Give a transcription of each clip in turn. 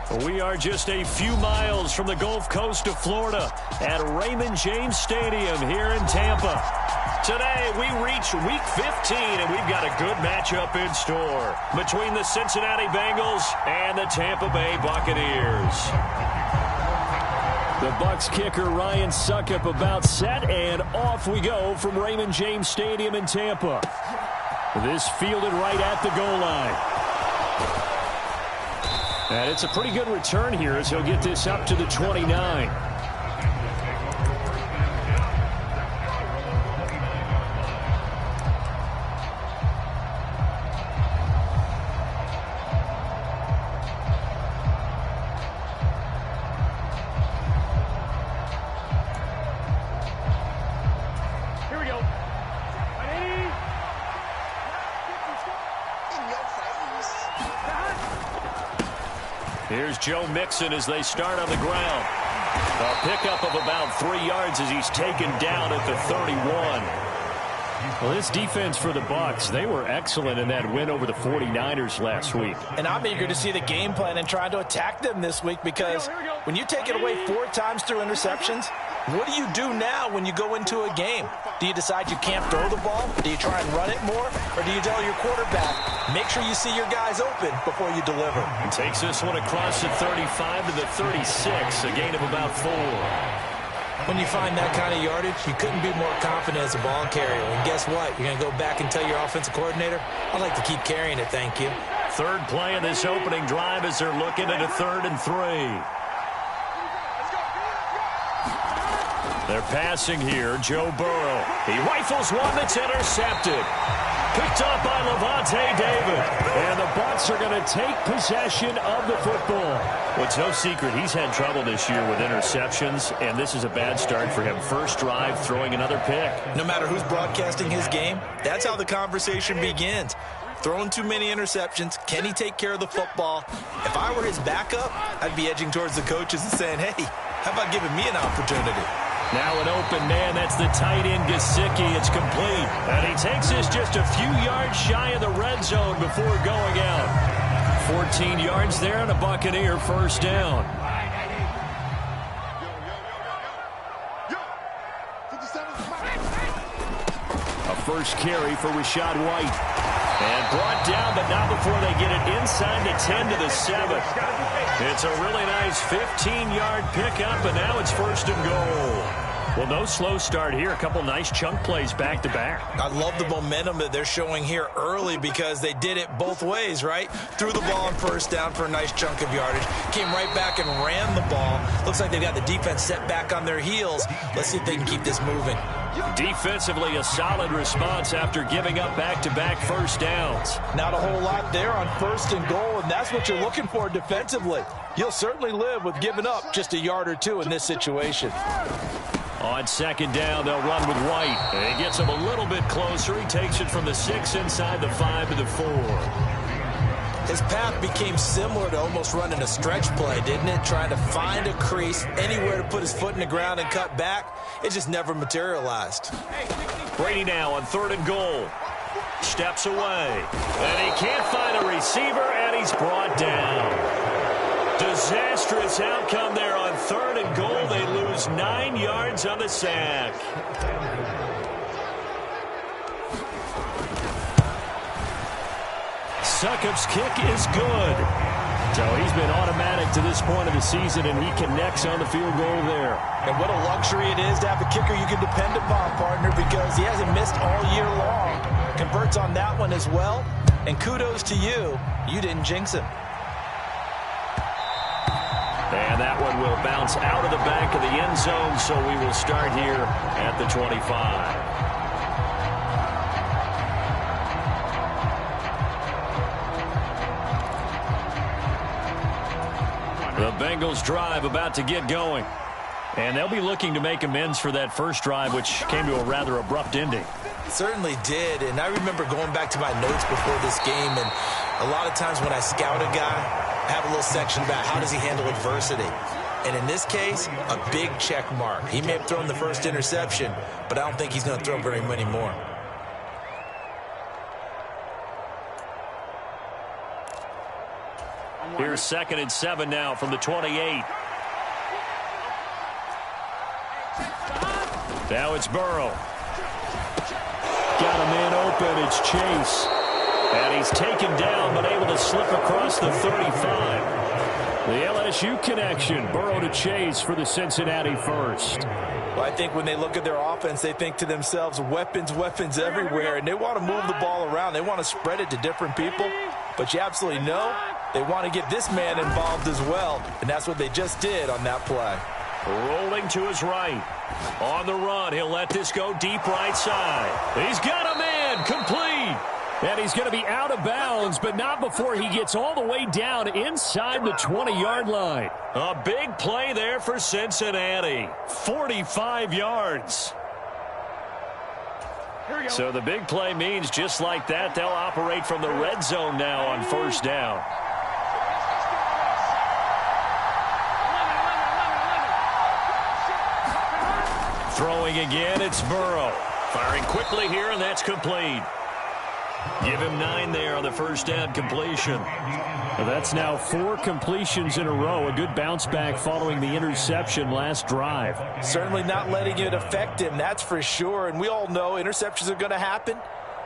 We are just a few miles from the Gulf Coast of Florida at Raymond James Stadium here in Tampa. Today, we reach Week 15, and we've got a good matchup in store between the Cincinnati Bengals and the Tampa Bay Buccaneers. The Bucs kicker Ryan Succop about set, and off we go from Raymond James Stadium in Tampa. This fielded right at the goal line. And it's a pretty good return here as he'll get this up to the 29. Here's Joe Mixon as they start on the ground. A pickup of about 3 yards as he's taken down at the 31. Well, this defense for the Bucs, they were excellent in that win over the 49ers last week. And I'm eager to see the game plan and trying to attack them this week because when you take it away 4 times through interceptions, what do you do now when you go into a game? Do you decide you can't throw the ball? Do you try and run it more? Or do you tell your quarterback, make sure you see your guys open before you deliver? He takes this one across the 35 to the 36, a gain of about 4. When you find that kind of yardage, you couldn't be more confident as a ball carrier. And guess what? You're going to go back and tell your offensive coordinator, I'd like to keep carrying it, thank you. Third play of this opening drive as they're looking at a 3rd and 3. They're passing here. Joe Burrow. He rifles one that's intercepted. Picked up by Levante David. And the Bucs are going to take possession of the football. Well, it's no secret he's had trouble this year with interceptions, and this is a bad start for him. First drive, throwing another pick. No matter who's broadcasting his game, that's how the conversation begins. Throwing too many interceptions. Can he take care of the football? If I were his backup, I'd be edging towards the coaches and saying, hey, how about giving me an opportunity? Now an open man, that's the tight end, Gesicki. It's complete. And he takes this just a few yards shy of the red zone before going out. 14 yards there and a Buccaneer first down. A first carry for Rachaad White. And brought down, but not before they get it inside the 10 to the 7. It's a really nice 15-yard pickup, and now it's 1st and goal. Well, no slow start here. A couple nice chunk plays back-to-back. I love the momentum that they're showing here early because they did it both ways, right? Threw the ball on first down for a nice chunk of yardage. Came right back and ran the ball. Looks like they've got the defense set back on their heels. Let's see if they can keep this moving. Defensively, a solid response after giving up back-to-back first downs. Not a whole lot there on 1st and goal, and that's what you're looking for defensively. You'll certainly live with giving up just a yard or two in this situation. On 2nd down, they'll run with White. And he gets him a little bit closer. He takes it from the 6 inside the 5 to the 4. His path became similar to almost running a stretch play, didn't it? Trying to find a crease, anywhere to put his foot in the ground and cut back. It just never materialized. Brady now on 3rd and goal. Steps away. And he can't find a receiver, and he's brought down. Disastrous outcome there on 3rd and goal. They lose 9 yards on the sack. Succop's kick is good. So he's been automatic to this point of the season, and he connects on the field goal there. And what a luxury it is to have a kicker you can depend upon, partner, because he hasn't missed all year long. Converts on that one as well. And kudos to you. You didn't jinx him. And that one will bounce out of the back of the end zone, so we will start here at the 25. The Bengals drive about to get going. And they'll be looking to make amends for that first drive, which came to a rather abrupt ending. Certainly did, and I remember going back to my notes before this game, and a lot of times when I scout a guy, I have a little section about how does he handle adversity. And in this case, a big check mark. He may have thrown the first interception, but I don't think he's going to throw very many more. Here's 2nd and 7 now from the 28. Now it's Burrow. Got a man open. It's Chase. And he's taken down, but able to slip across the 35. The LSU connection. Burrow to Chase for the Cincinnati first. Well, I think when they look at their offense, they think to themselves, weapons, weapons everywhere. And they want to move the ball around. They want to spread it to different people. But you absolutely know they want to get this man involved as well. And that's what they just did on that play. Rolling to his right. On the run, he'll let this go deep right side. He's got a man, complete. And he's going to be out of bounds, but not before he gets all the way down inside the 20-yard line. A big play there for Cincinnati. 45 yards. So the big play means just like that, they'll operate from the red zone now on first down. Throwing again, it's Burrow. Firing quickly here, and that's complete. Give him 9 there on the first down completion. Well, that's now 4 completions in a row. A good bounce back following the interception last drive. Certainly not letting it affect him, that's for sure. And we all know interceptions are going to happen.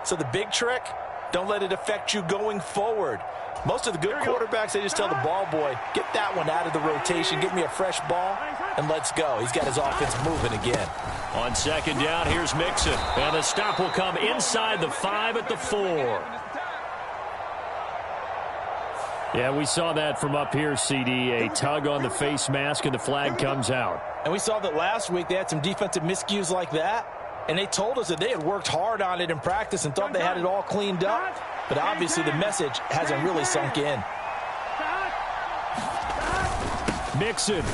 So the big trick, don't let it affect you going forward. Most of the good quarterbacks, they just tell the ball boy, get that one out of the rotation, get me a fresh ball, and let's go. He's got his offense moving again. On second down, here's Mixon. And the stop will come inside the 5 at the 4. Yeah, we saw that from up here, CD. A tug on the face mask, and the flag comes out. And we saw that last week they had some defensive miscues like that. And they told us that they had worked hard on it in practice and thought they had it all cleaned up. But obviously the message hasn't really sunk in. Mixon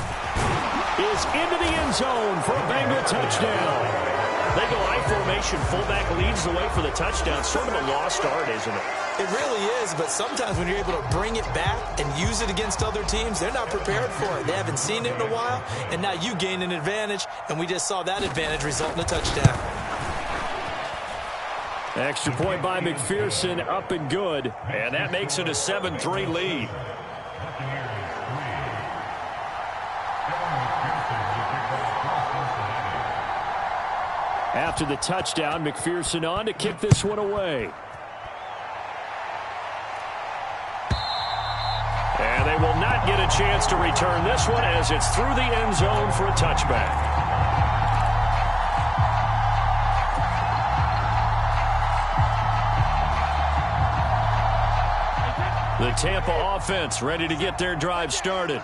is into the end zone for a Bengal touchdown. They go I formation. Fullback leads the way for the touchdown. Sort of a lost art, isn't it? It really is, but sometimes when you're able to bring it back and use it against other teams, they're not prepared for it. They haven't seen it in a while, and now you gain an advantage, and we just saw that advantage result in a touchdown. Extra point by McPherson, up and good, and that makes it a 7-3 lead. After the touchdown, McPherson on to kick this one away. And they will not get a chance to return this one as it's through the end zone for a touchback. The Tampa offense ready to get their drive started.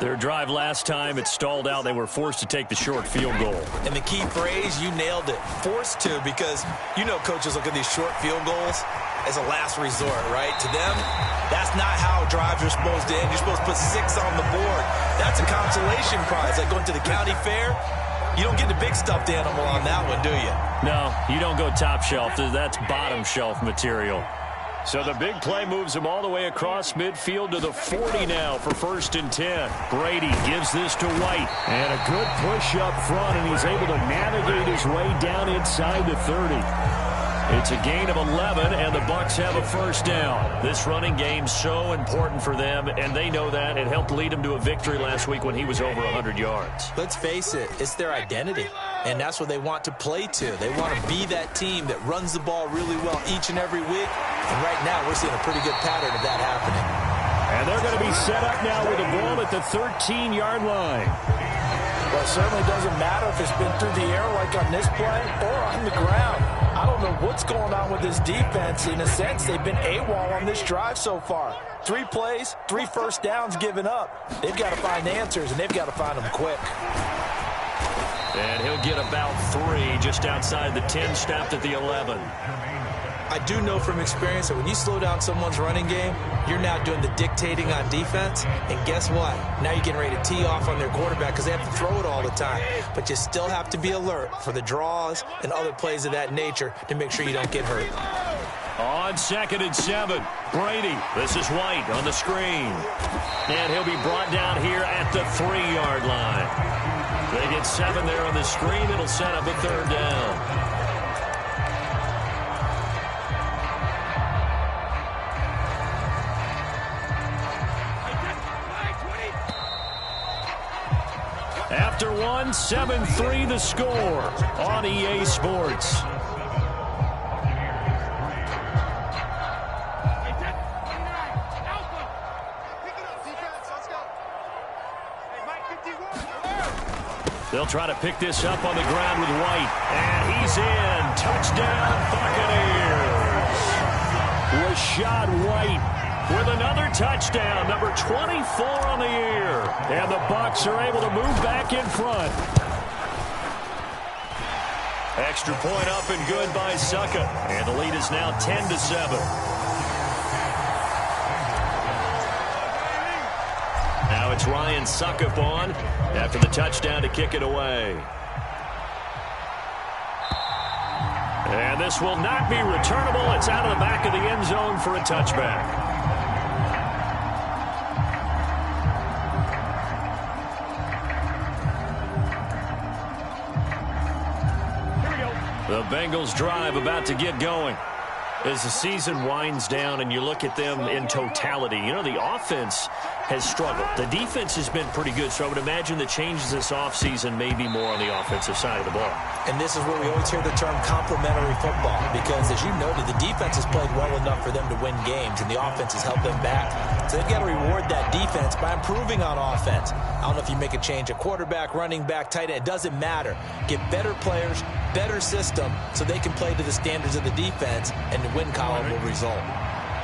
Their drive last time, it stalled out. They were forced to take the short field goal. And the key phrase, you nailed it, forced to, because you know coaches look at these short field goals as a last resort, right? To them, that's not how drives are supposed to end. You're supposed to put 6 on the board. That's a consolation prize. Like going to the county fair, you don't get the big stuffed animal on that one, do you? No, you don't go top shelf. That's bottom shelf material. So the big play moves him all the way across midfield to the 40 now for 1st and 10. Brady gives this to White. And a good push up front, and he's able to navigate his way down inside the 30. It's a gain of 11, and the Bucs have a first down. This running game so important for them, and they know that. It helped lead them to a victory last week when he was over 100 yards. Let's face it, it's their identity, and that's what they want to play to. They want to be that team that runs the ball really well each and every week, and right now we're seeing a pretty good pattern of that happening. And they're going to be set up now with the ball at the 13-yard line. Well, it certainly doesn't matter if it's been through the air like on this play or on the ground. I don't know what's going on with this defense. In a sense, they've been AWOL on this drive so far. 3 plays, 3 first downs given up. They've got to find answers, and they've got to find them quick. And he'll get about 3 just outside the 10, stopped at the 11. I do know from experience that when you slow down someone's running game, you're now doing the dictating on defense. And guess what? Now you're getting ready to tee off on their quarterback because they have to throw it all the time. But you still have to be alert for the draws and other plays of that nature to make sure you don't get hurt. On 2nd and 7, Brady. This is White on the screen. And he'll be brought down here at the 3-yard line. They get 7 there on the screen. It'll set up a 3rd down. after one. 7-3 the score on EA Sports. They'll try to pick this up on the ground with White. And he's in. Touchdown, Buccaneers. Rashad White with another touchdown, number 24 on the year. And the Bucs are able to move back in front. Extra point up and good by Succa. And the lead is now 10-7. Now it's Ryan Suckup on after the touchdown to kick it away. And this will not be returnable. It's out of the back of the end zone for a touchback. The Bengals drive about to get going. As the season winds down and you look at them in totality, you know, the offense has struggled. The defense has been pretty good, so I would imagine the changes this offseason may be more on the offensive side of the ball. And this is where we always hear the term complementary football, because as you noted, the defense has played well enough for them to win games, and the offense has helped them back. So they've got to reward that defense by improving on offense. I don't know if you make a change at quarterback, running back, tight end. It doesn't matter. Get better players, better system, so they can play to the standards of the defense, and the win column will result.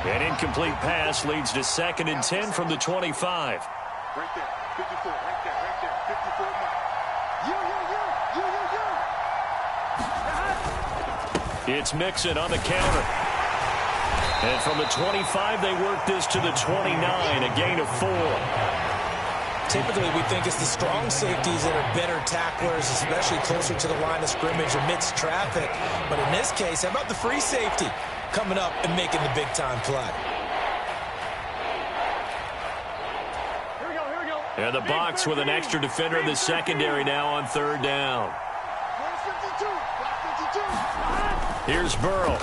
An incomplete pass leads to 2nd and 10 from the 25. Right there, 54, right there, 54. It's Mixon on the counter. And from the 25, they work this to the 29, a gain of 4. Typically, we think it's the strong safeties that are better tacklers, especially closer to the line of scrimmage amidst traffic. But in this case, how about the free safety coming up and making the big-time play? And the Bucs with an extra defender in the secondary now on 3rd down. Here's Burrow.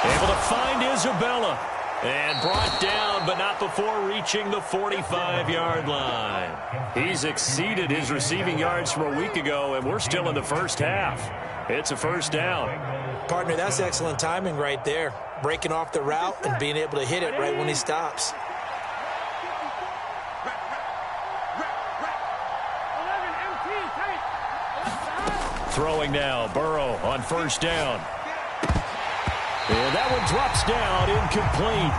Able to find Isabella. And brought down, but not before reaching the 45-yard line. He's exceeded his receiving yards from a week ago, and we're still in the first half. It's a first down. Partner, that's excellent timing right there. Breaking off the route and being able to hit it right when he stops. Throwing now, Burrow on 1st down. And that one drops down, incomplete.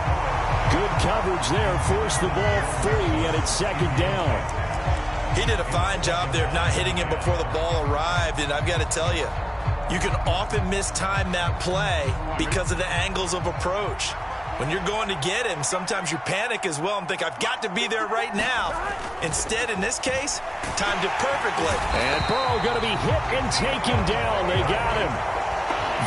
Good coverage there, forced the ball free, and it's 2nd down. He did a fine job there of not hitting it before the ball arrived, and I've got to tell you, you can often mistime that play because of the angles of approach. When you're going to get him, sometimes you panic as well and think, I've got to be there right now. Instead, in this case, timed it perfectly. And Burrow going to be hit and taken down. They got him.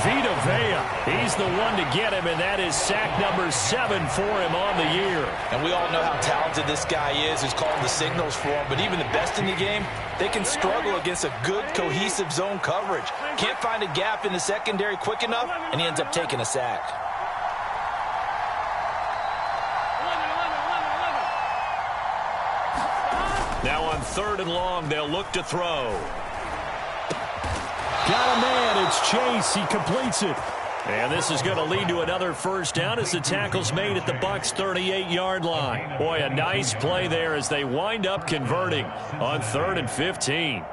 Vita Vea, he's the one to get him, and that is sack number 7 for him on the year. And we all know how talented this guy is, who's calling the signals for him. But even the best in the game, they can struggle against a good, cohesive zone coverage. Can't find a gap in the secondary quick enough, and he ends up taking a sack. Now on 3rd and long, they'll look to throw. Got a man, it's Chase, he completes it. And this is going to lead to another first down as the tackle's made at the Bucs' 38-yard line. Boy, a nice play there as they wind up converting on 3rd and 15.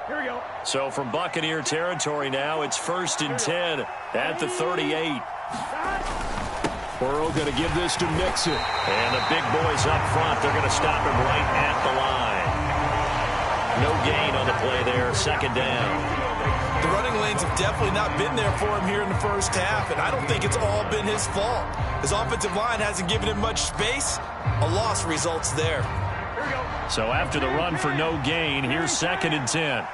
Here we go. So from Buccaneer territory now, it's 1st and 10 at the 38. Burrow going to give this to Mixon. And the big boys up front, they're going to stop him right at the line. No gain on the play there, 2nd down. The running lanes have definitely not been there for him here in the first half, and I don't think it's all been his fault. His offensive line hasn't given him much space. A loss results there. Here we go. So after the run for no gain, here's 2nd and 10.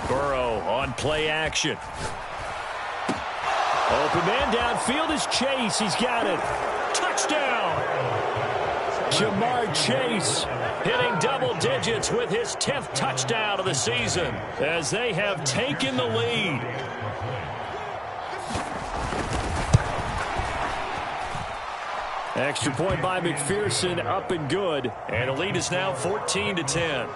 Burrow on play action. Open man downfield is Chase. He's got it. Touchdown. Jamar Chase hitting double digits with his 10th touchdown of the season as they have taken the lead. Extra point by McPherson, up and good. And the lead is now 14-10.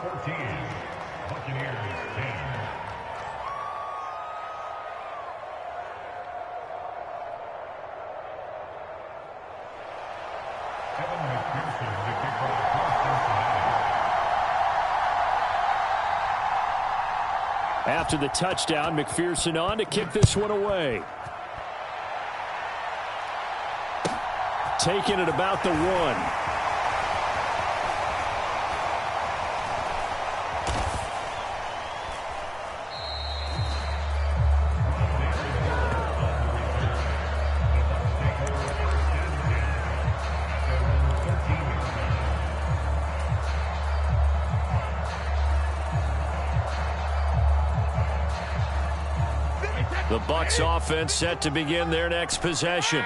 After the touchdown, McPherson on to kick this one away. Taking it about the 1. The Bucs offense set to begin their next possession.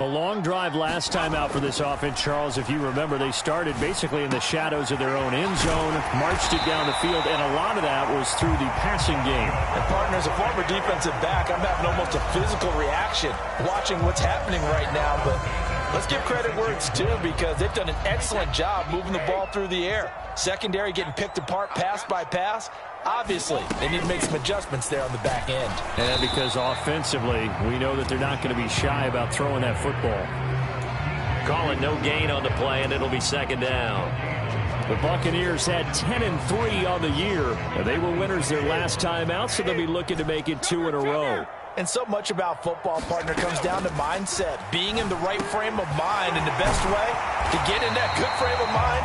A long drive last time out for this offense, Charles. If you remember, they started basically in the shadows of their own end zone, marched it down the field, and a lot of that was through the passing game. And, partner, as a former defensive back, I'm having almost a physical reaction watching what's happening right now. But let's give credit where it's due, because they've done an excellent job moving the ball through the air. Secondary getting picked apart pass by pass. Obviously, they need to make some adjustments there on the back end. And because offensively, we know that they're not going to be shy about throwing that football. Call it no gain on the play, and it'll be second down. The Buccaneers had 10-3 on the year. And they were winners their last time out, so they'll be looking to make it 2 in a row. And so much about football, partner, comes down to mindset. Being in the right frame of mind, and the best way to get in that good frame of mind,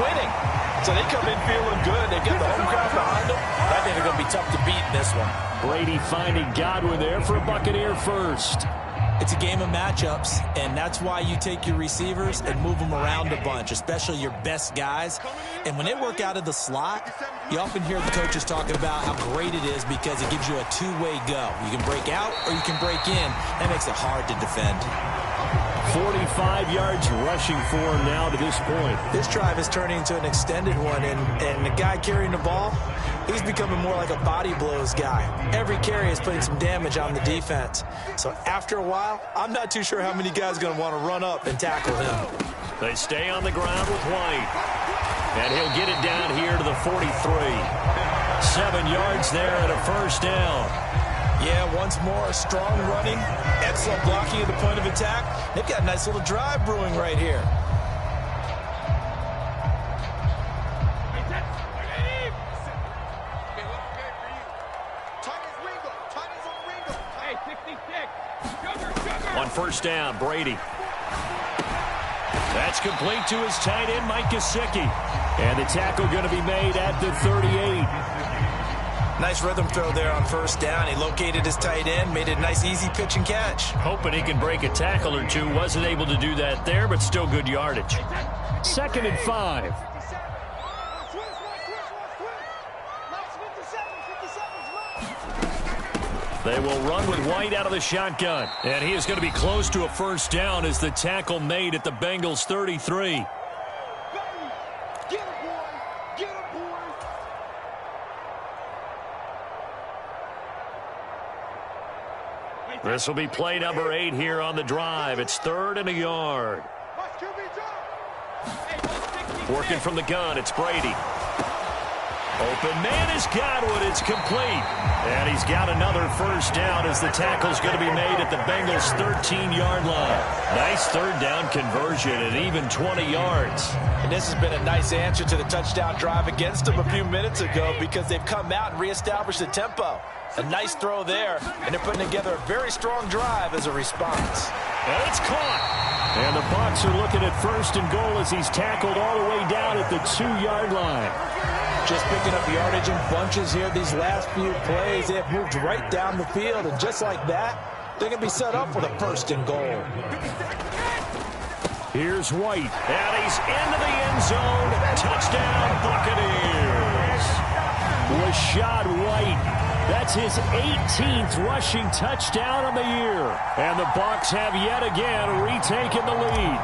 winning. So they come in feeling good. They get the home crowd behind them. I think they're going to be tough to beat in this one. Brady finding Godwin there for a Buccaneer first. It's a game of matchups, and that's why you take your receivers and move them around a bunch, especially your best guys. And when they work out of the slot, you often hear the coaches talking about how great it is because it gives you a two-way go. You can break out or you can break in. That makes it hard to defend. 45 yards rushing for him now to this point. This drive is turning into an extended one, and the guy carrying the ball, he's becoming more like a body blows guy. Every carry is putting some damage on the defense. So after a while, I'm not too sure how many guys are going to want to run up and tackle him. They stay on the ground with White. And he'll get it down here to the 43. 7 yards there and a first down. Yeah, once more, strong running, excellent blocking at the point of attack. They've got a nice little drive brewing right here. On first down, Brady. That's complete to his tight end, Mike Gesicki. And the tackle going to be made at the 38. Nice rhythm throw there on first down. He located his tight end, made it a nice easy pitch and catch. Hoping he can break a tackle or two. Wasn't able to do that there, but still good yardage. 2nd and 5. They will run with White out of the shotgun. And he is going to be close to a first down as the tackle made at the Bengals 33. This will be play number 8 here on the drive. It's 3rd and a yard. Working from the gun, it's Brady. Open man is Godwin. It's complete. And he's got another first down as the tackle's going to be made at the Bengals' 13-yard line. Nice third down conversion at even 20 yards. And this has been a nice answer to the touchdown drive against them a few minutes ago because they've come out and reestablished the tempo. A nice throw there, and they're putting together a very strong drive as a response. And it's caught. And the Bucs are looking at 1st and goal as he's tackled all the way down at the 2-yard line. Just picking up yardage in bunches here these last few plays. They have moved right down the field, and just like that, they're going to be set up for the 1st and goal. Here's White, and he's into the end zone. Touchdown, Buccaneers. Rashad White. That's his 18th rushing touchdown on the year. And the Bucs have yet again retaken the lead.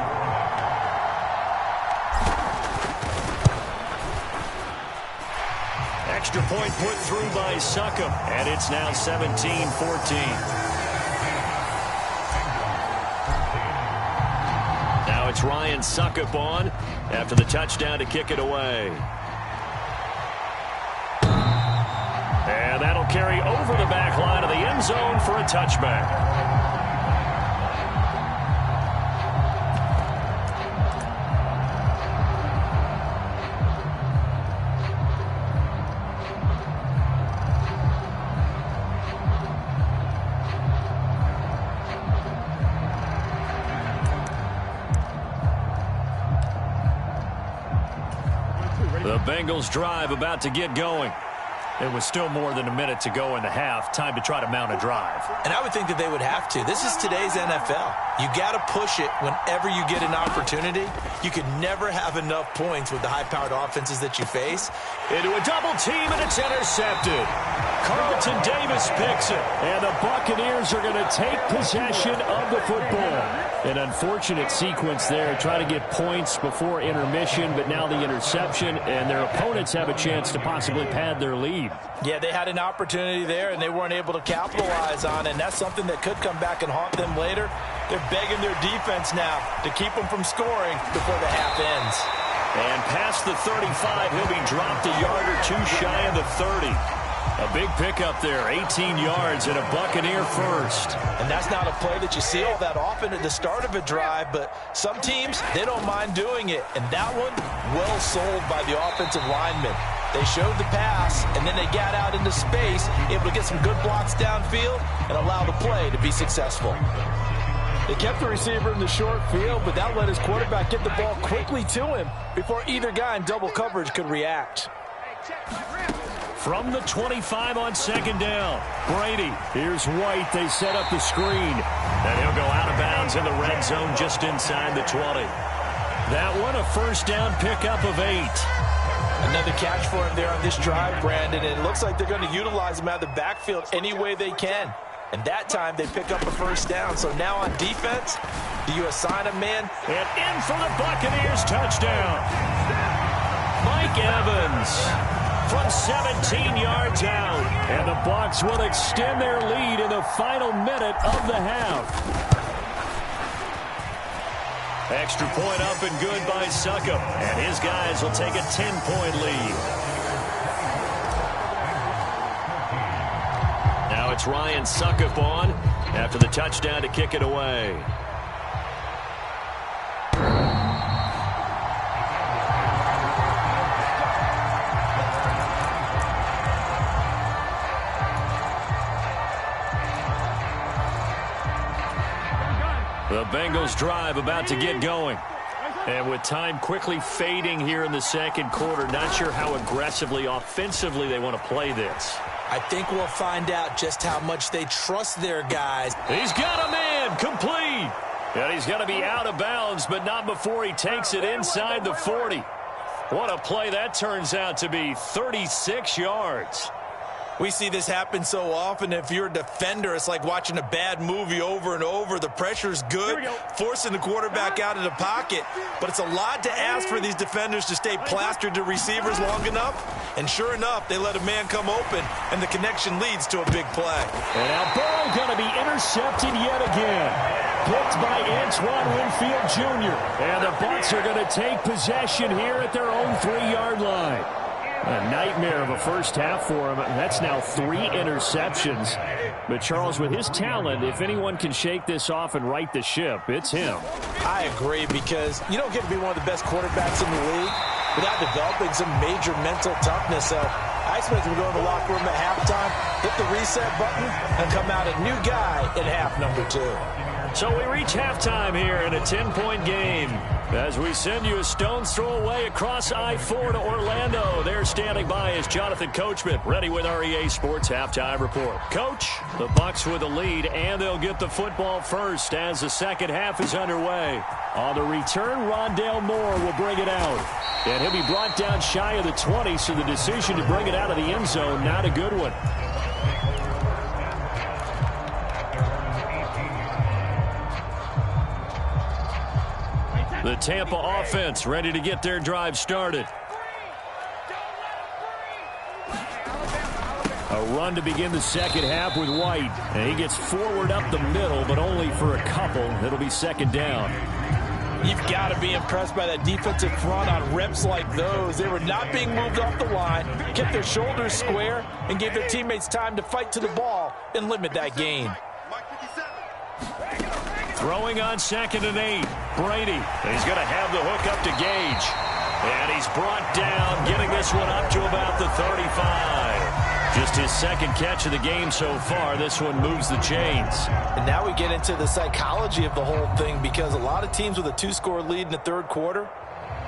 Extra point put through by Succop, and it's now 17-14. Now it's Ryan Suckup on after the touchdown to kick it away. And that'll carry over the back line of the end zone for a touchback. The Bengals drive about to get going. It was still more than a minute to go in the half. Time to try to mount a drive. And I would think that they would have to. This is today's NFL. You got to push it whenever you get an opportunity. You could never have enough points with the high-powered offenses that you face. Into a double team, and it's intercepted. Carlton Davis picks it. And the Buccaneers are going to take possession of the football. An unfortunate sequence there. Try to get points before intermission, but now the interception, and their opponents have a chance to possibly pad their lead. Yeah, they had an opportunity there, and they weren't able to capitalize on it, and that's something that could come back and haunt them later. They're begging their defense now to keep them from scoring before the half ends. And past the 35, he'll be dropped a yard or two shy of the 30. A big pickup there, 18 yards and a Buccaneer first. And that's not a play that you see all that often at the start of a drive, but some teams, they don't mind doing it. And that one, well sold by the offensive lineman. They showed the pass, and then they got out into space, able to get some good blocks downfield and allow the play to be successful. They kept the receiver in the short field, but that let his quarterback get the ball quickly to him before either guy in double coverage could react. From the 25 on second down, Brady. Here's White. They set up the screen. And he'll go out of bounds in the red zone just inside the 20. That one, a first down pickup of 8. Another catch for him there on this drive, Brandon. And it looks like they're going to utilize him out of the backfield any way they can. And that time they pick up a first down. So now on defense, do you assign a man? And in for the Buccaneers touchdown. Mike Evans from 17 yards out. And the Bucs will extend their lead in the final minute of the half. Extra point up and good by Suckup. And his guys will take a 10-point lead. Now it's Ryan Suckup on after the touchdown to kick it away. The Bengals drive about to get going. And with time quickly fading here in the second quarter, not sure how aggressively, offensively they want to play this. I think we'll find out just how much they trust their guys. He's got a man, complete. And he's going to be out of bounds, but not before he takes it inside the 40. What a play that turns out to be, 36 yards. We see this happen so often. If you're a defender, it's like watching a bad movie over and over. The pressure's good, forcing the quarterback out of the pocket. But it's a lot to ask for these defenders to stay plastered to receivers long enough. And sure enough, they let a man come open, and the connection leads to a big play. And now Burrow going to be intercepted yet again. Picked by Antoine Winfield Jr. And the Bucs are going to take possession here at their own 3-yard line. A nightmare of a first half for him. That's now 3 interceptions. But Charles, with his talent, if anyone can shake this off and right the ship, it's him. I agree, because you don't get to be one of the best quarterbacks in the league without developing some major mental toughness. So I expect him to go in the locker room at halftime, hit the reset button, and come out a new guy in half number 2. So we reach halftime here in a 10-point game. As we send you a stone's throw away across I-4 to Orlando. There standing by is Jonathan Coachman, ready with our EA Sports Halftime Report. Coach, the Bucs with the lead, and they'll get the football first as the second half is underway. On the return, Rondale Moore will bring it out. And he'll be brought down shy of the 20, so the decision to bring it out of the end zone, not a good one. The Tampa offense ready to get their drive started. A run to begin the second half with White. And he gets forward up the middle, but only for a couple. It'll be second down. You've got to be impressed by that defensive front on reps like those. They were not being moved off the line, kept their shoulders square, and gave their teammates time to fight to the ball and limit that gain. Throwing on 2nd and 8. Brady. He's going to have the hook up to Gage. And he's brought down, getting this one up to about the 35. Just his 2nd catch of the game so far. This one moves the chains. And now we get into the psychology of the whole thing, because a lot of teams with a 2-score lead in the 3rd quarter,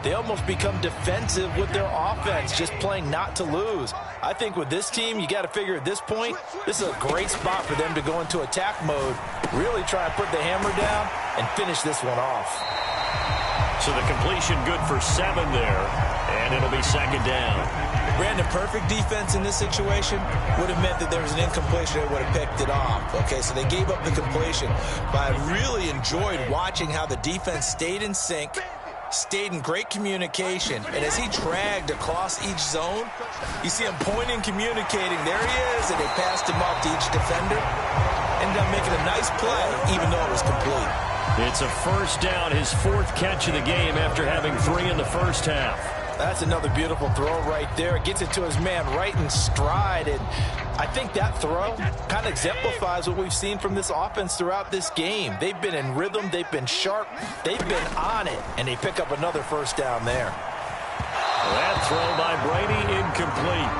they almost become defensive with their offense, just playing not to lose. I think with this team, you got to figure at this point, this is a great spot for them to go into attack mode, really try and put the hammer down and finish this one off. So the completion good for 7 there, and it'll be 2nd down. Brandon, perfect defense in this situation would have meant that there was an incompletion that would have picked it off. Okay, so they gave up the completion. But I really enjoyed watching how the defense stayed in sync, stayed in great communication, and as he dragged across each zone, you see him pointing, communicating. There he is, and they passed him off to each defender. Ended up making a nice play, even though it was complete. It's a 1st down, his 4th catch of the game after having 3 in the 1st half. That's another beautiful throw right there. It gets it to his man right in stride, and I think that throw kind of exemplifies what we've seen from this offense throughout this game. They've been in rhythm, they've been sharp, they've been on it, and they pick up another 1st down there. That throw by Brady incomplete.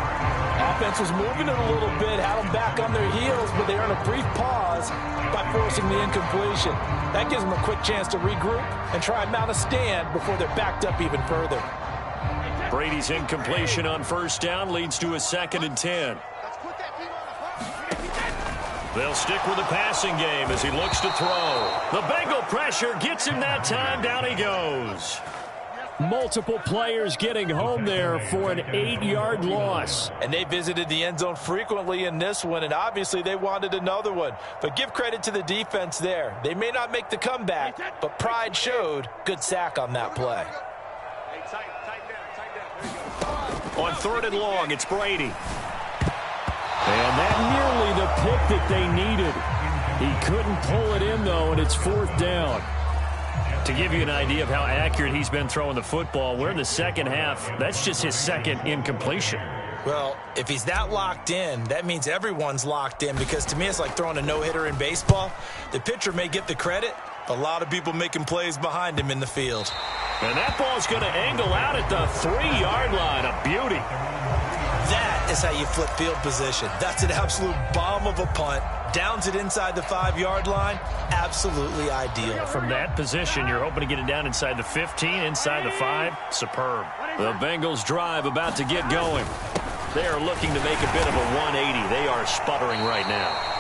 Offense was moving it a little bit, had them back on their heels, but they earned a brief pause by forcing the incompletion. That gives them a quick chance to regroup and try and mount a stand before they're backed up even further. Brady's incompletion on 1st down leads to a 2nd and 10. They'll stick with the passing game as he looks to throw. The Bengal pressure gets him that time. Down he goes. Multiple players getting home there for an 8-yard loss. And they visited the end zone frequently in this one, and obviously they wanted another one. But give credit to the defense there. They may not make the comeback, but pride showed. Good sack on that play. On 3rd and long, it's Brady. And that nearly the pick that they needed. He couldn't pull it in, though, and it's 4th down. To give you an idea of how accurate he's been throwing the football, we're in the 2nd half. That's just his 2nd incompletion. Well, if he's that locked in, that means everyone's locked in, because to me it's like throwing a no-hitter in baseball. The pitcher may get the credit, but a lot of people making plays behind him in the field. And that ball's going to angle out at the 3-yard line. A beauty. That is how you flip field position. That's an absolute bomb of a punt. Downs it inside the 5-yard line. Absolutely ideal. From that position, you're hoping to get it down inside the 15, inside the 5. Superb. The Bengals drive about to get going. They are looking to make a bit of a 180. They are sputtering right now.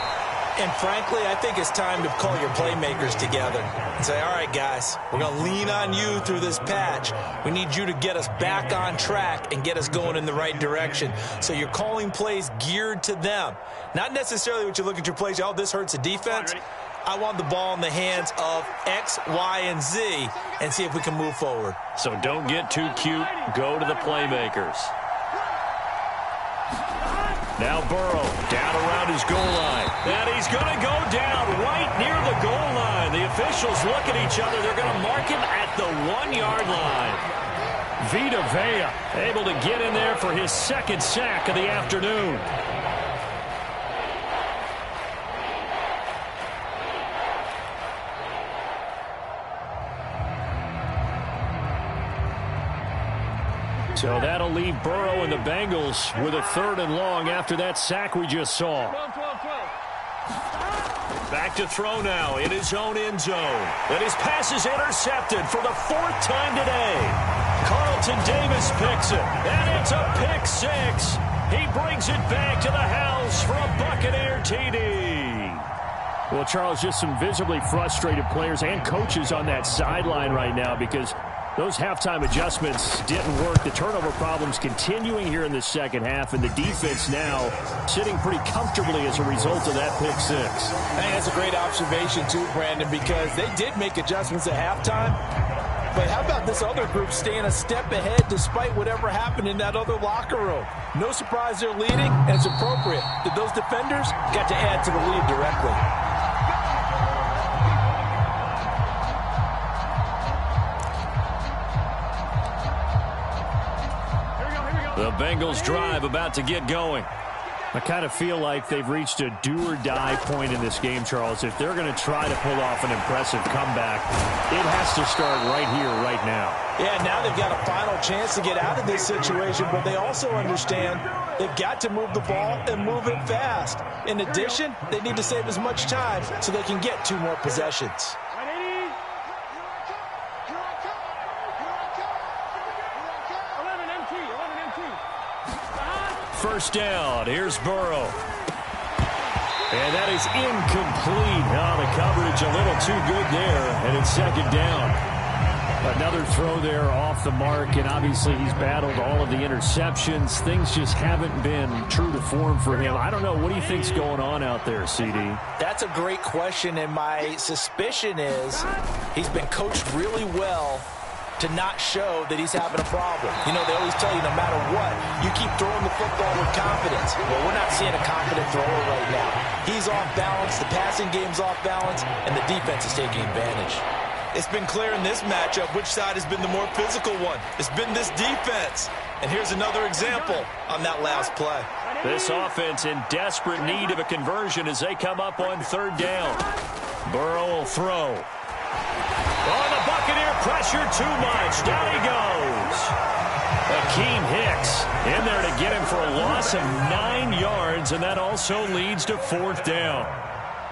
And frankly, I think it's time to call your playmakers together and say, all right, guys, we're going to lean on you through this patch. We need you to get us back on track and get us going in the right direction. So you're calling plays geared to them. Not necessarily what you look at your plays, oh, this hurts the defense. I want the ball in the hands of X, Y, and Z and see if we can move forward. So don't get too cute. Go to the playmakers. Now Burrow down around his goal line. And he's going to go down right near the goal line. The officials look at each other. They're going to mark him at the 1-yard line. Vita Vea able to get in there for his 2nd sack of the afternoon. So that'll leave Burrow and the Bengals with a 3rd and long after that sack we just saw. Back to throw now in his own end zone. And his pass is intercepted for the 4th time today. Carlton Davis picks it. And it's a pick 6. He brings it back to the house for a Buccaneer TD. Well, Charles, just some visibly frustrated players and coaches on that sideline right now because those halftime adjustments didn't work. The turnover problems continuing here in the 2nd half, and the defense now sitting pretty comfortably as a result of that pick 6. I think that's a great observation too, Brandon, because they did make adjustments at halftime. But how about this other group staying a step ahead despite whatever happened in that other locker room? No surprise they're leading, and it's appropriate that those defenders got to add to the lead directly. The Bengals drive about to get going. I kind of feel like they've reached a do-or-die point in this game, Charles. If they're going to try to pull off an impressive comeback, it has to start right here, right now. Yeah, now they've got a final chance to get out of this situation, but they also understand they've got to move the ball and move it fast. In addition, they need to save as much time so they can get 2 more possessions. First down. Here's Burrow. And that is incomplete. Oh, the coverage a little too good there. And it's second down. Another throw there off the mark, and obviously he's battled all of the interceptions. Things just haven't been true to form for him. I don't know. What do you think's going on out there, CD? That's a great question, and my suspicion is he's been coached really well to not show that he's having a problem. You know, they always tell you no matter what, you keep throwing the football with confidence. Well, we're not seeing a confident thrower right now. He's off balance, the passing game's off balance, and the defense is taking advantage. It's been clear in this matchup which side has been the more physical one. It's been this defense. And here's another example on that last play. This offense in desperate need of a conversion as they come up on third down. Burrow will throw. Oh, the Buccaneer pressure too much. Down he goes. Akeem Hicks in there to get him for a loss of 9 yards, and that also leads to fourth down.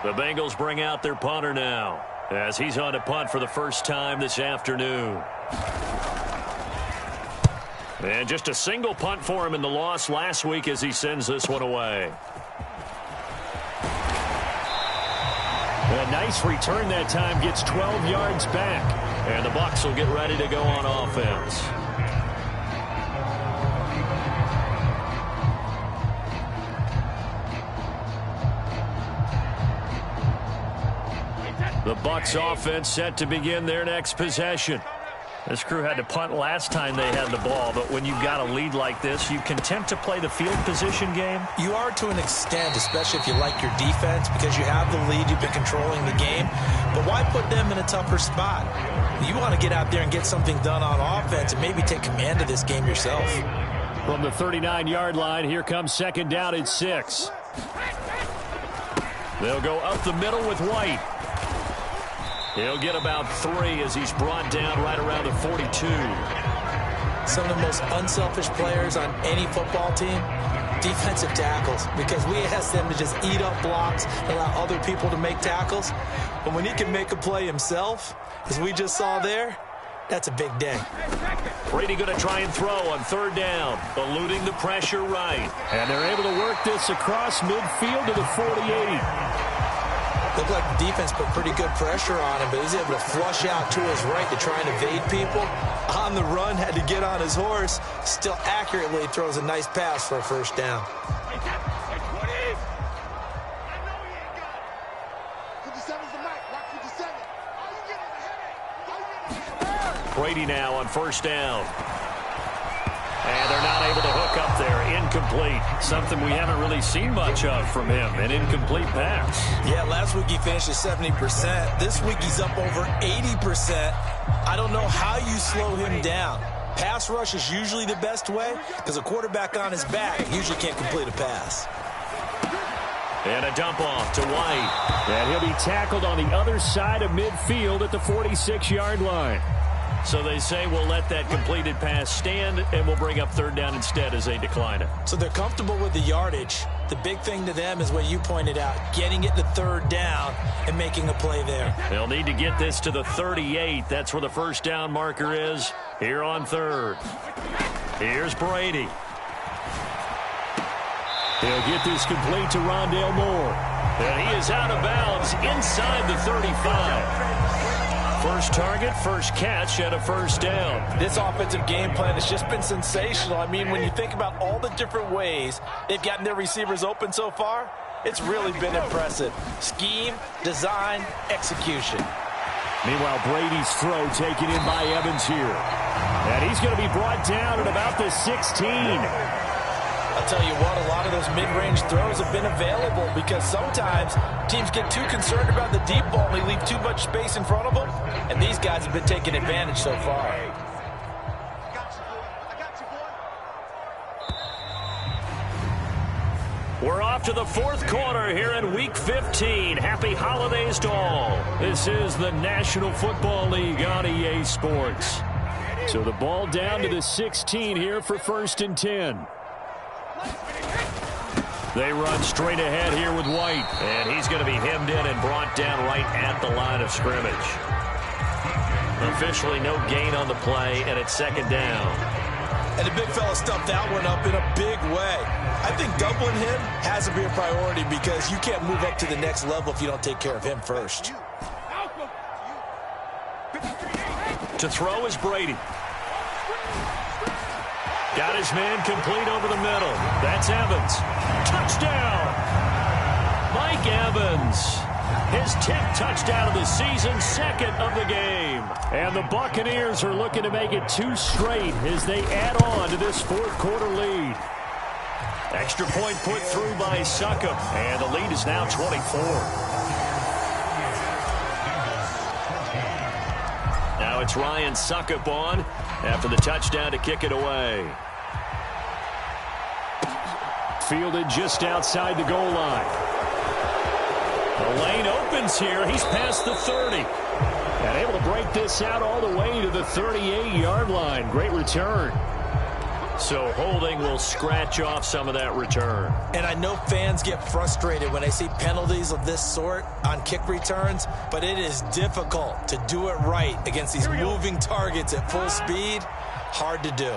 The Bengals bring out their punter now as he's on to punt for the first time this afternoon. And just a single punt for him in the loss last week as he sends this one away. A nice return that time, gets 12 yards back. And the Bucs will get ready to go on offense. The Bucs offense set to begin their next possession. This crew had to punt last time they had the ball, but when you've got a lead like this, you content to play the field position game? You are to an extent, especially if you like your defense, because you have the lead, you've been controlling the game. But why put them in a tougher spot? You want to get out there and get something done on offense and maybe take command of this game yourself. From the 39-yard line, here comes second down at 6. They'll go up the middle with White. He'll get about 3 as he's brought down right around the 42. Some of the most unselfish players on any football team, defensive tackles, because we ask them to just eat up blocks, allow other people to make tackles. But when he can make a play himself, as we just saw there, that's a big day. Brady going to try and throw on third down, eluding the pressure right. And they're able to work this across midfield to the 48. Looked like the defense put pretty good pressure on him, but he's able to flush out to his right to try and evade people. On the run, had to get on his horse. Still accurately throws a nice pass for a first down. Brady now on first down. And they're not able to hook up there. Incomplete. Something we haven't really seen much of from him. An incomplete pass. Yeah, last week he finished at 70%. This week he's up over 80%. I don't know how you slow him down. Pass rush is usually the best way because a quarterback on his back usually can't complete a pass. And a dump off to White. And he'll be tackled on the other side of midfield at the 46-yard line. So they say we'll let that completed pass stand, and we'll bring up third down instead as they decline it. So they're comfortable with the yardage. The big thing to them is what you pointed out, getting it to third down and making a play there. They'll need to get this to the 38. That's where the first down marker is here on third. Here's Brady. He'll get this complete to Rondale Moore. And he is out of bounds inside the 35. First target, first catch, and a first down. This offensive game plan has just been sensational. I mean, when you think about all the different ways they've gotten their receivers open so far, it's really been impressive. Scheme, design, execution. Meanwhile, Brady's throw taken in by Evans here. And he's going to be brought down at about the 16. I'll tell you what, a lot of those mid-range throws have been available because sometimes teams get too concerned about the deep ball and they leave too much space in front of them, and these guys have been taking advantage so far. We're off to the fourth quarter here in Week 15. Happy holidays to all. This is the National Football League on EA Sports. So the ball down to the 16 here for 1st and 10. They run straight ahead here with White. And he's going to be hemmed in and brought down right at the line of scrimmage. Officially no gain on the play, and it's 2nd down. And the big fella stuffed that one up in a big way. I think doubling him has to be a priority because you can't move up to the next level if you don't take care of him first. To throw is Brady. Got his man complete over the middle. That's Evans. Touchdown! Mike Evans. His 10th touchdown of the season, 2nd of the game. And the Buccaneers are looking to make it 2 straight as they add on to this 4th quarter lead. Extra point put through by Succop, and the lead is now 24. Now it's Ryan Succop on after the touchdown to kick it away. Fielded just outside the goal line. The lane opens here. He's past the 30. And able to break this out all the way to the 38-yard line. Great return. So holding will scratch off some of that return. And I know fans get frustrated when they see penalties of this sort on kick returns, but it is difficult to do it right against these moving targets at full speed. Hard to do.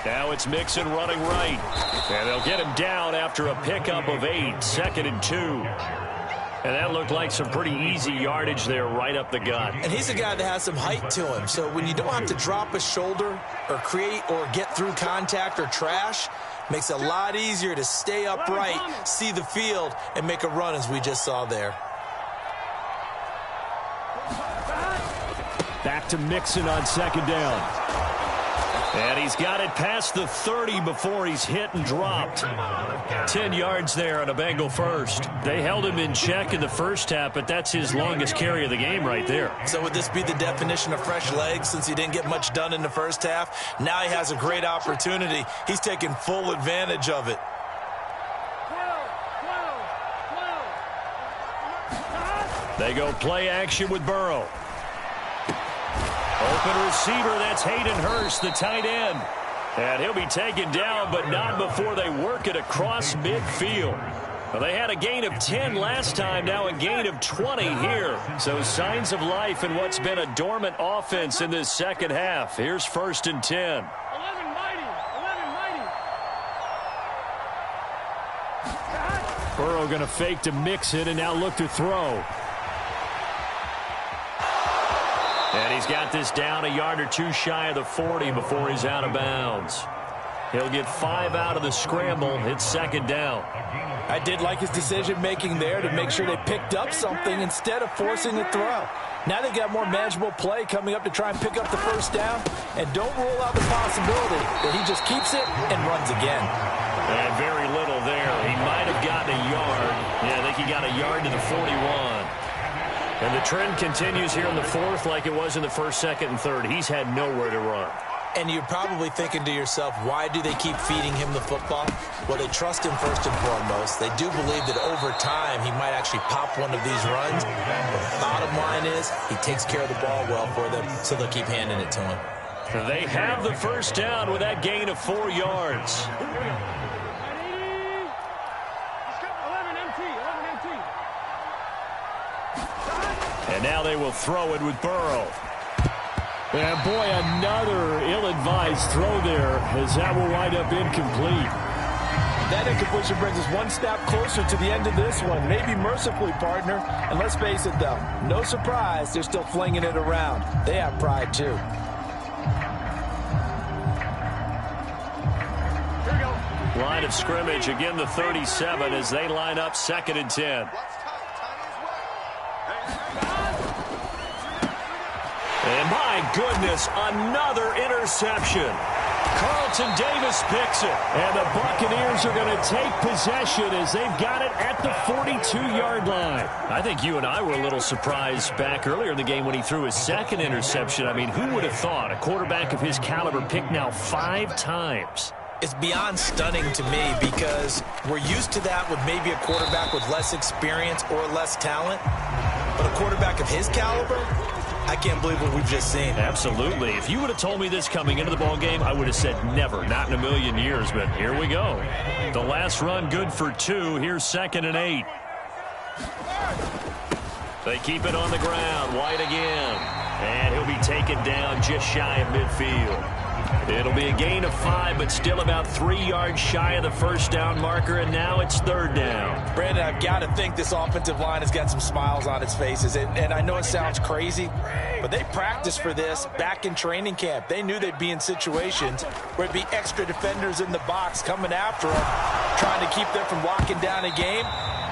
Now it's Mixon running right. And they'll get him down after a pickup of 8, 2nd and 2. And that looked like some pretty easy yardage there right up the gut. And he's a guy that has some height to him. So when you don't have to drop a shoulder or create or get through contact or trash, makes it a lot easier to stay upright, see the field, and make a run as we just saw there. Back to Mixon on 2nd down. And he's got it past the 30 before he's hit and dropped. 10 yards there on a Bengal first. They held him in check in the first half, but that's his longest carry of the game right there. So would this be the definition of fresh legs since he didn't get much done in the first half? Now he has a great opportunity. He's taking full advantage of it. They go play action with Burrow. Open receiver, that's Hayden Hurst, the tight end. And he'll be taken down, but not before they work it across midfield. Well, they had a gain of 10 last time, now a gain of 20 here. So signs of life in what's been a dormant offense in this second half. Here's 1st and 10. 11 mighty. Burrow going to fake to Mixon and now look to throw. And he's got this down a yard or two shy of the 40 before he's out of bounds. He'll get 5 out of the scramble. It's 2nd down. I did like his decision-making there to make sure they picked up something instead of forcing a throw. Now they got more manageable play coming up to try and pick up the 1st down. And don't rule out the possibility that he just keeps it and runs again. And very little there. He might have gotten a yard. Yeah, I think he got a yard to the 41. And the trend continues here in the 4th like it was in the 1st, 2nd, and 3rd. He's had nowhere to run. And you're probably thinking to yourself, why do they keep feeding him the football? Well, they trust him first and foremost. They do believe that over time he might actually pop one of these runs. But the bottom line is he takes care of the ball well for them, so they'll keep handing it to him. They have the 1st down with that gain of 4 yards. And now they will throw it with Burrow. And boy, another ill-advised throw there as that will wind up incomplete. That incompletion brings us one step closer to the end of this one. Maybe mercifully, partner. And let's face it, though, no surprise, they're still flinging it around. They have pride, too. Line of scrimmage, again the 37 as they line up 2nd and 10. And my goodness, another interception. Carlton Davis picks it. And the Buccaneers are going to take possession as they've got it at the 42-yard line. I think you and I were a little surprised back earlier in the game when he threw his second interception. I mean, who would have thought a quarterback of his caliber picked now 5 times? It's beyond stunning to me because we're used to that with maybe a quarterback with less experience or less talent. But a quarterback of his caliber, I can't believe what we've just seen. Absolutely. If you would have told me this coming into the ball game, I would have said never, not in a million years. But here we go. The last run good for 2. Here's 2nd and 8. They keep it on the ground. White again. And he'll be taken down just shy of midfield. It'll be a gain of 5, but still about 3 yards shy of the first down marker, and now it's 3rd down. Brandon, I've got to think this offensive line has got some smiles on its faces. And I know it sounds crazy, but they practiced for this back in training camp. They knew they'd be in situations where it'd be extra defenders in the box coming after them, trying to keep them from locking down a game.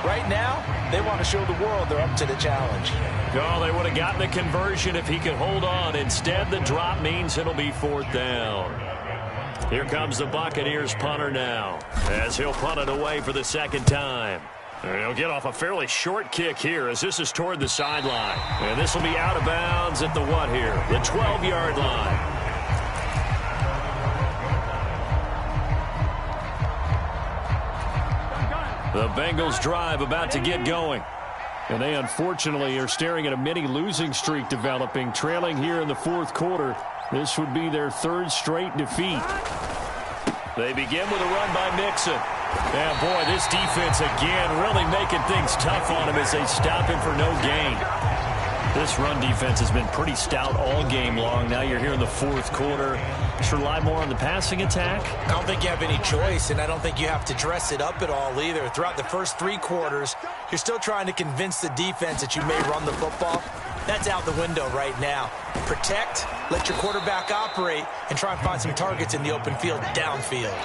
Right now, they want to show the world they're up to the challenge. Oh, they would have gotten the conversion if he could hold on. Instead, the drop means it'll be 4th down. Here comes the Buccaneers punter now, as he'll punt it away for the 2nd time. He'll get off a fairly short kick here as this is toward the sideline. And this will be out of bounds at the what here? The 12-yard line. The Bengals drive about to get going. And they unfortunately are staring at a mini losing streak developing, trailing here in the 4th quarter. This would be their 3rd straight defeat. They begin with a run by Mixon. And boy, this defense again really making things tough on him as they stop him for no gain. This run defense has been pretty stout all game long. Now you're here in the 4th quarter. Should rely more on the passing attack? I don't think you have any choice, and I don't think you have to dress it up at all either. Throughout the first 3 quarters, you're still trying to convince the defense that you may run the football. That's out the window right now. Protect, let your quarterback operate, and try and find some targets in the open field downfield.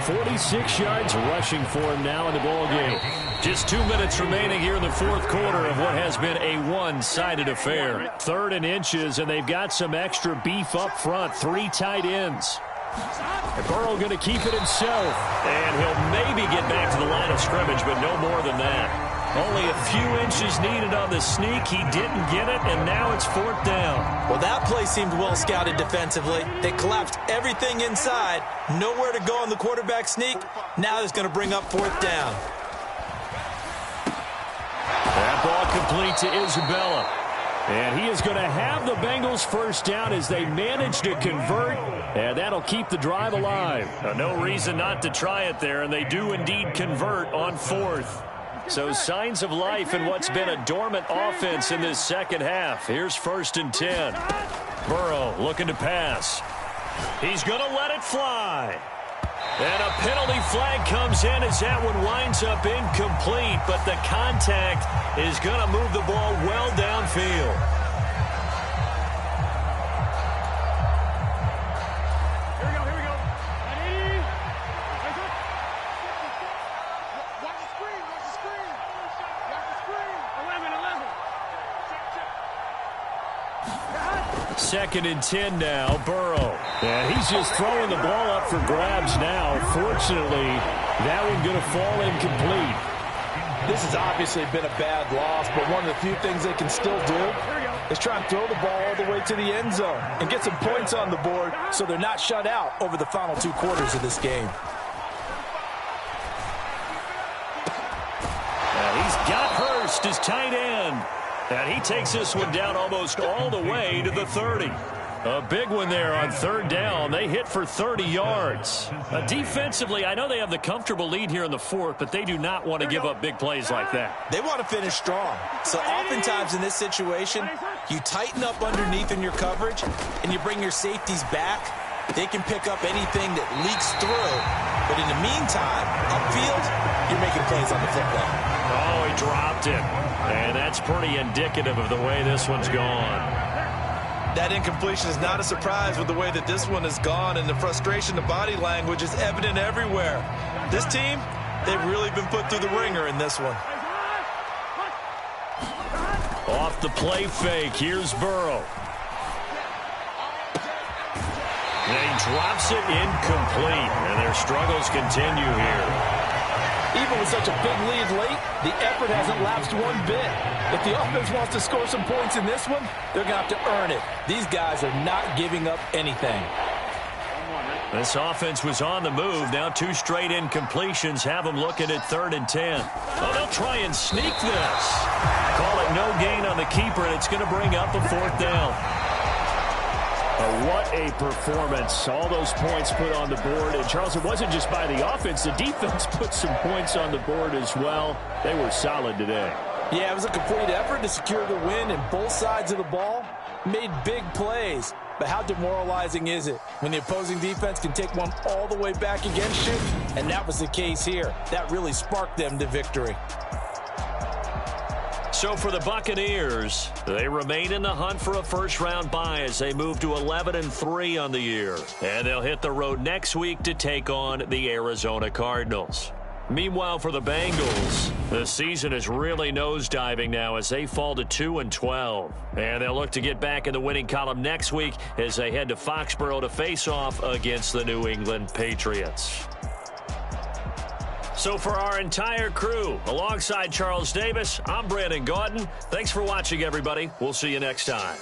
46 yards rushing for him now in the ball game. Just 2 minutes remaining here in the 4th quarter of what has been a one-sided affair. 3rd and inches, and they've got some extra beef up front. 3 tight ends. And Burrow going to keep it himself. And he'll maybe get back to the line of scrimmage, but no more than that. Only a few inches needed on the sneak. He didn't get it, and now it's 4th down. Well, that play seemed well scouted defensively. They collapsed everything inside. Nowhere to go on the quarterback sneak. Now it's going to bring up 4th down. That ball complete to Isabella. And he is going to have the Bengals 1st down as they manage to convert. And that'll keep the drive alive. No reason not to try it there, and they do indeed convert on 4th. So signs of life in what's been a dormant offense in this 2nd half. Here's 1st and 10. Burrow looking to pass. He's going to let it fly. And a penalty flag comes in as that one winds up incomplete. But the contact is going to move the ball well downfield. Second and 10 now, Burrow. And he's just throwing the ball up for grabs now. Fortunately, that one going to fall incomplete. This has obviously been a bad loss, but one of the few things they can still do is try and throw the ball all the way to the end zone and get some points on the board so they're not shut out over the final 2 quarters of this game. He's got Hurst as tight end. And he takes this one down almost all the way to the 30. A big one there on 3rd down. They hit for 30 yards. Defensively, I know they have the comfortable lead here in the 4th, but they do not want to give up big plays like that. They want to finish strong. So oftentimes in this situation, you tighten up underneath in your coverage, and you bring your safeties back. They can pick up anything that leaks through. But in the meantime, upfield, you're making plays on the football. Oh, he dropped it. And that's pretty indicative of the way this one's gone. That incompletion is not a surprise with the way that this one has gone, and the frustration, the body language is evident everywhere. This team, they've really been put through the ringer in this one. Off the play fake, here's Burrow. And he drops it incomplete, and their struggles continue here. Even with such a big lead late, the effort hasn't lapsed one bit. If the offense wants to score some points in this one, they're going to have to earn it. These guys are not giving up anything. This offense was on the move. Now 2 straight incompletions have them looking at 3rd and 10. Oh, they'll try and sneak this. Call it no gain on the keeper, and it's going to bring up a 4th down. What a performance. All those points put on the board. And, Charles, it wasn't just by the offense. The defense put some points on the board as well. They were solid today. Yeah, it was a complete effort to secure the win, and both sides of the ball made big plays. But how demoralizing is it when the opposing defense can take one all the way back against you? And that was the case here. That really sparked them to victory. So for the Buccaneers, they remain in the hunt for a first-round bye as they move to 11-3 on the year. And they'll hit the road next week to take on the Arizona Cardinals. Meanwhile, for the Bengals, the season is really nosediving now as they fall to 2-12. And they'll look to get back in the winning column next week as they head to Foxborough to face off against the New England Patriots. So for our entire crew, alongside Charles Davis, I'm Brandon Gaudin. Thanks for watching, everybody. We'll see you next time.